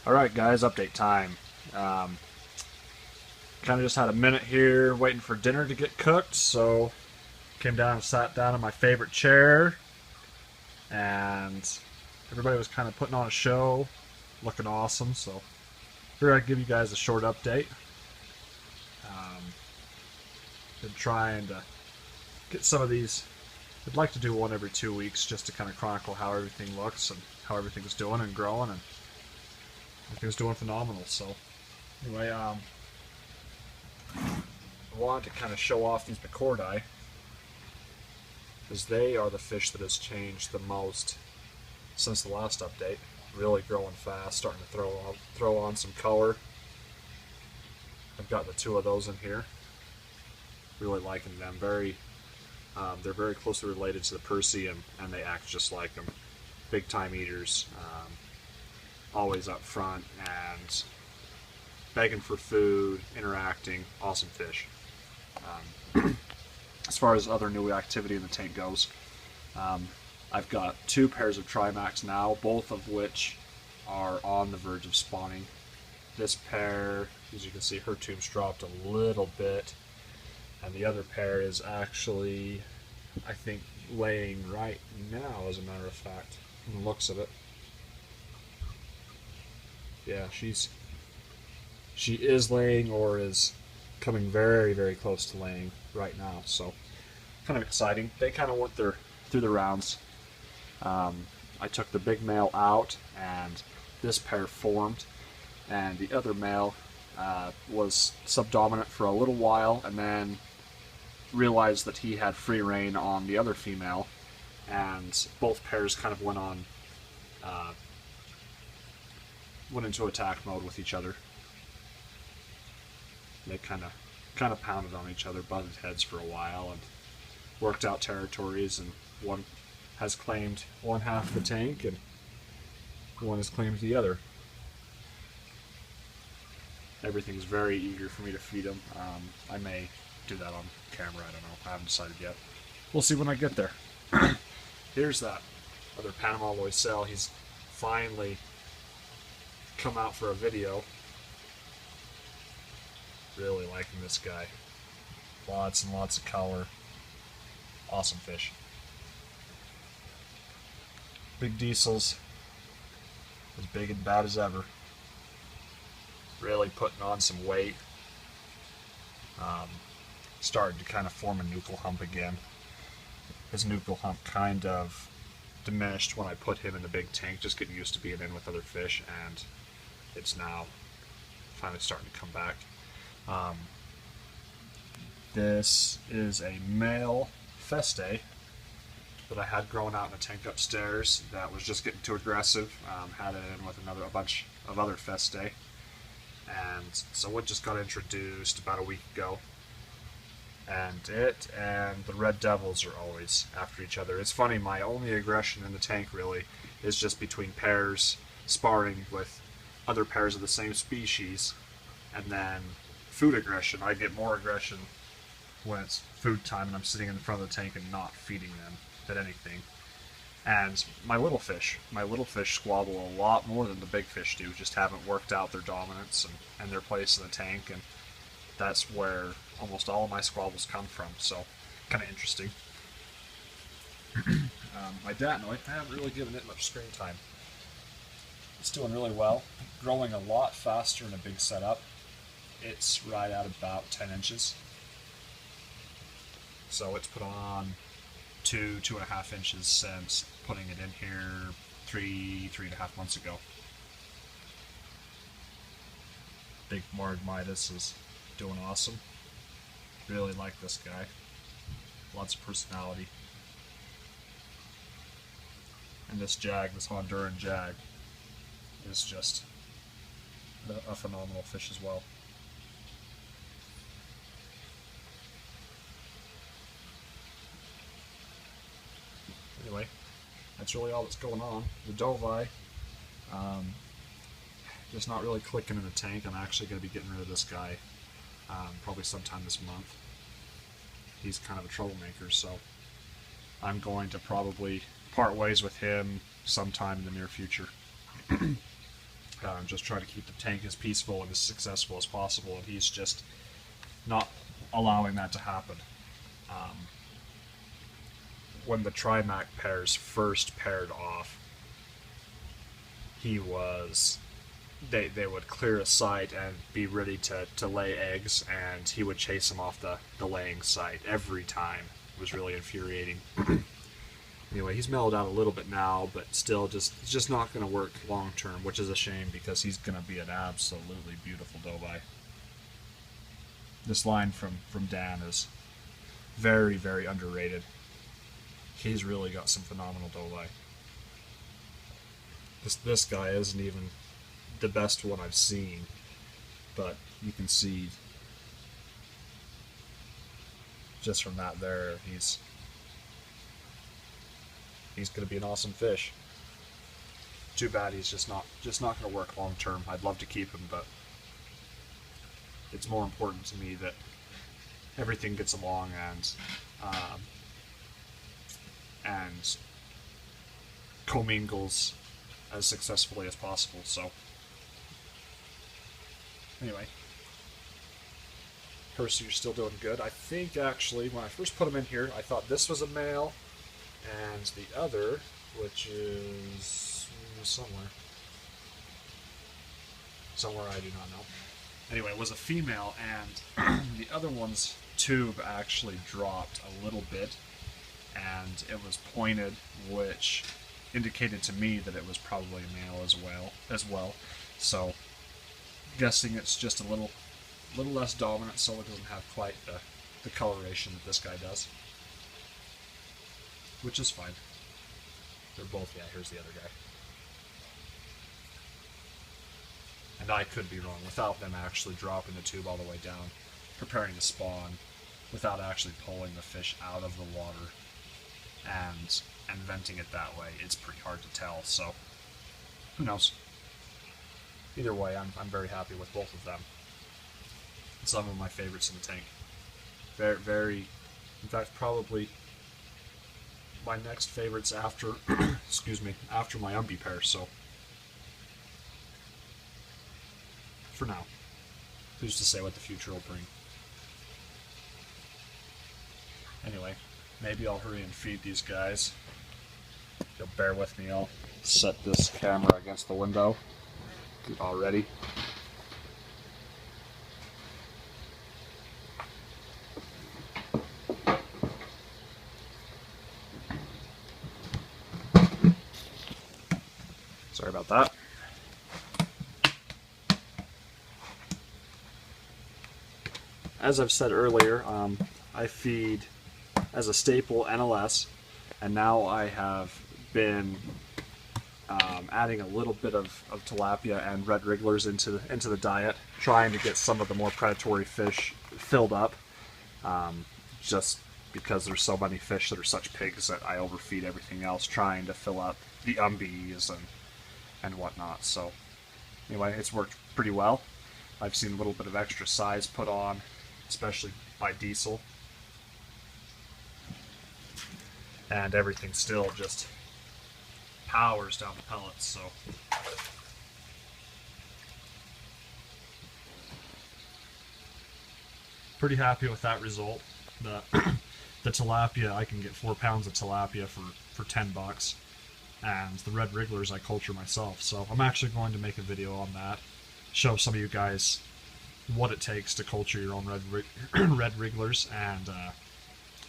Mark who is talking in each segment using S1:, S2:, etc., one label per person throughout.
S1: Alright guys, update time. Kind of just had a minute here waiting for dinner to get cooked, so came down and sat down in my favorite chair, and everybody was kind of putting on a show, looking awesome, so here I'd give you guys a short update. Been trying to get some of these. I'd like to do one every 2 weeks just to kind of chronicle how everything looks and how everything's doing and growing, and everything's doing phenomenal. So anyway, I wanted to kind of show off these Perccys because they are the fish that has changed the most since the last update. Really growing fast, starting to throw on some color. I've got the two of those in here. Really liking them. They're very closely related to the Percy, and they act just like them. Big time eaters, always up front and begging for food, interacting, awesome fish. As far as other new activity in the tank goes, I've got two pairs of Trimax now, both of which are on the verge of spawning. This pair, as you can see, her tube's dropped a little bit, and the other pair is actually, I think, laying right now, as a matter of fact, from the looks of it. Yeah, she is laying, or is coming very, very close to laying right now, so kind of exciting. They kind of went through the rounds. I took the big male out, and this pair formed, and the other male was subdominant for a little while, and then realized that he had free reign on the other female, and both pairs kind of went into attack mode with each other. They kind of pounded on each other, butted heads for a while, and worked out territories, and one has claimed one half the tank, and one has claimed the other. Everything's very eager for me to feed them. I may do that on camera, I don't know. I haven't decided yet. We'll see when I get there. Here's that other Panama Loisel. He's finally come out for a video. Really liking this guy. Lots and lots of color. Awesome fish. Big Diesel's as big and bad as ever. Really putting on some weight. Started to kind of form a nuchal hump again. His nuchal hump kind of diminished when I put him in the big tank, just getting used to being in with other fish, and it's now finally starting to come back. This is a male Feste that I had growing out in a tank upstairs that was just getting too aggressive. Had it in with a bunch of other Feste, and so it just got introduced about a week ago. And it and the Red Devils are always after each other. It's funny, my only aggression in the tank really is just between pairs sparring with other pairs of the same species, and then food aggression. I get more aggression when it's food time and I'm sitting in front of the tank and not feeding them than anything. And my little fish squabble a lot more than the big fish do, just haven't worked out their dominance and their place in the tank, and that's where almost all of my squabbles come from, so kind of interesting. My Datnoid, I haven't really given it much screen time. It's doing really well, growing a lot faster in a big setup. It's right at about 10 inches. So it's put on 2.5 inches since putting it in here 3.5 months ago. Big Marg Midas is doing awesome. Really like this guy. Lots of personality. And this Jag, this Honduran Jag, is just a phenomenal fish as well. Anyway, that's really all that's going on. The Dovi, just not really clicking in the tank. I'm actually going to be getting rid of this guy probably sometime this month. He's kind of a troublemaker, so I'm going to probably part ways with him sometime in the near future. Just trying to keep the tank as peaceful and as successful as possible, and he's just not allowing that to happen. When the Trimac pairs first paired off, he was they would clear a site and be ready to lay eggs, and he would chase them off the laying site every time. It was really infuriating. Anyway, he's mellowed out a little bit now, but still just not going to work long term, which is a shame because he's going to be an absolutely beautiful doe-bi. This line from Dan is very, very underrated. He's really got some phenomenal doe-bi. This guy isn't even the best one I've seen, but you can see just from that there, he's going to be an awesome fish. Too bad he's just not going to work long term. I'd love to keep him, but it's more important to me that everything gets along and commingles as successfully as possible. So anyway, Percy, you're still doing good. I think actually when I first put him in here, I thought this was a male, and the other, which is somewhere I do not know. Anyway, it was a female, and the other one's tube actually dropped a little bit, and it was pointed, which indicated to me that it was probably a male as well. So, guessing it's just a little less dominant, so it doesn't have quite the coloration that this guy does, which is fine. They're both, yeah, here's the other guy. And I could be wrong, without them actually dropping the tube all the way down, preparing to spawn, without actually pulling the fish out of the water and venting it that way. It's pretty hard to tell, so who knows. Either way, I'm very happy with both of them. Some of my favorites in the tank. Very, very, in fact, probably my next favorites after, excuse me, after my Umbi pair, so for now, who's to say what the future will bring. Anyway, maybe I'll hurry and feed these guys. You'll bear with me, I'll set this camera against the window. Get all ready. Sorry about that. As I've said earlier, I feed as a staple NLS, and now I have been adding a little bit of tilapia and red wrigglers into the diet, trying to get some of the more predatory fish filled up, just because there's so many fish that are such pigs that I overfeed everything else, trying to fill up the umbies and whatnot. So anyway, it's worked pretty well. I've seen a little bit of extra size put on, especially by Diesel, and everything still just powers down the pellets. So pretty happy with that result. The the tilapia, I can get 4 pounds of tilapia for $10, and the red wrigglers I culture myself. So I'm actually going to make a video on that, show some of you guys what it takes to culture your own red wrigglers, and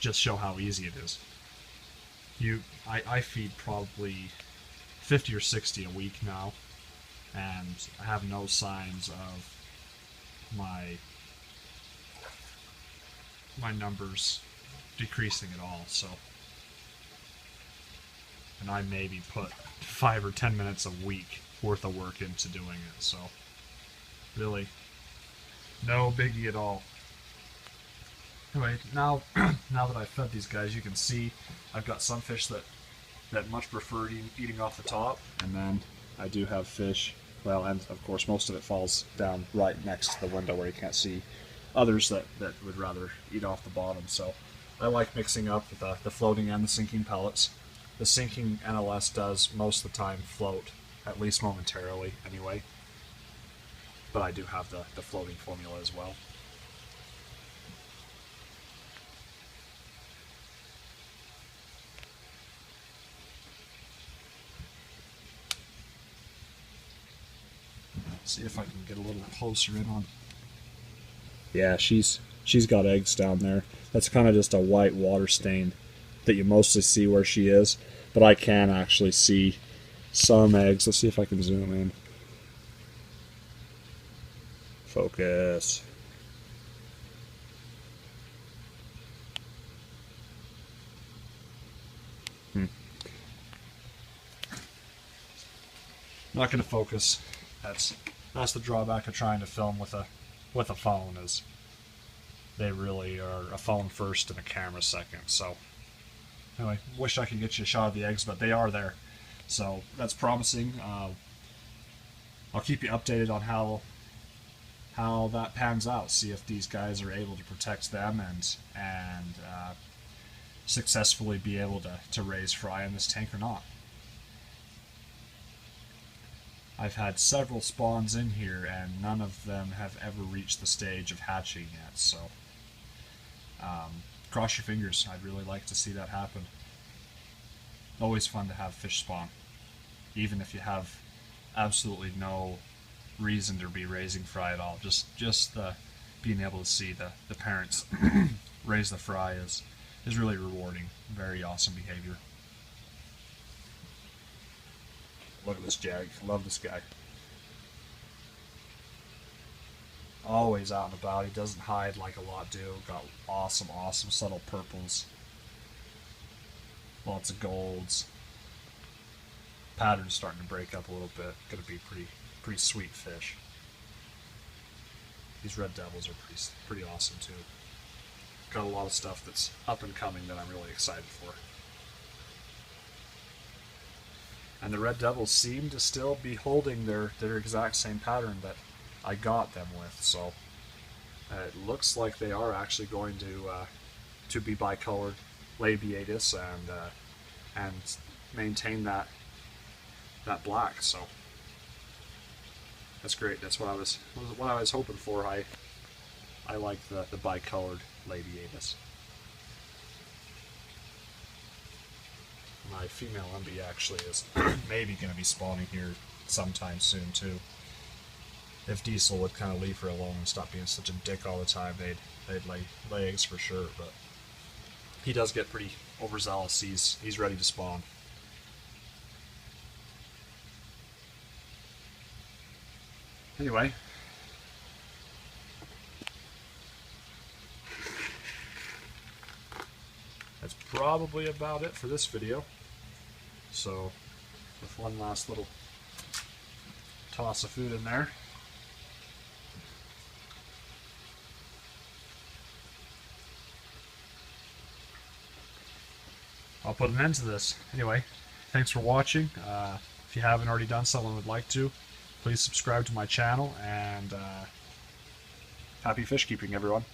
S1: just show how easy it is. I feed probably 50 or 60 a week now, and I have no signs of my numbers decreasing at all. So, and I maybe put 5 or 10 minutes a week worth of work into doing it. So really, no biggie at all. Anyway, now that I've fed these guys, you can see I've got some fish that much prefer eating off the top, and then I do have fish, well, and of course most of it falls down right next to the window where you can't see. Others that would rather eat off the bottom. So I like mixing up the floating and the sinking pellets. The sinking NLS does most of the time float at least momentarily anyway. But I do have the floating formula as well. See if I can get a little closer in on. Yeah, she's got eggs down there. That's kind of just a white water stain that you mostly see where she is, but I can actually see some eggs. Let's see if I can zoom in. Focus. Not going to focus. That's the drawback of trying to film with a phone, is they really are a phone first and a camera second. So anyway, wish I could get you a shot of the eggs, but they are there, so that's promising. I'll keep you updated on how that pans out. See if these guys are able to protect them and successfully be able to raise fry in this tank or not. I've had several spawns in here and none of them have ever reached the stage of hatching yet, so cross your fingers. I'd really like to see that happen. Always fun to have fish spawn, even if you have absolutely no reason to be raising fry at all. Just the being able to see the parents raise the fry is really rewarding. Very awesome behavior. Look at this jag. Love this guy. Always out and about. He doesn't hide like a lot do. Got awesome subtle purples. Lots of golds. Pattern's starting to break up a little bit. Gonna be pretty sweet fish. These red devils are pretty awesome too. Got a lot of stuff that's up and coming that I'm really excited for. And the red devils seem to still be holding their exact same pattern that I got them with, so it looks like they are actually going to be bicolored labiatus and maintain that black. So that's great. That's what I was hoping for. I like the bicolored labiatus. My female MB actually is maybe going to be spawning here sometime soon too. If Diesel would kind of leave her alone and stop being such a dick all the time, they'd lay eggs for sure. But he does get pretty overzealous. He's ready to spawn. Anyway. That's probably about it for this video. So, with one last little toss of food in there. I'll put an end to this. Anyway, thanks for watching. If you haven't already done so and would like to, please subscribe to my channel, and happy fish keeping, everyone.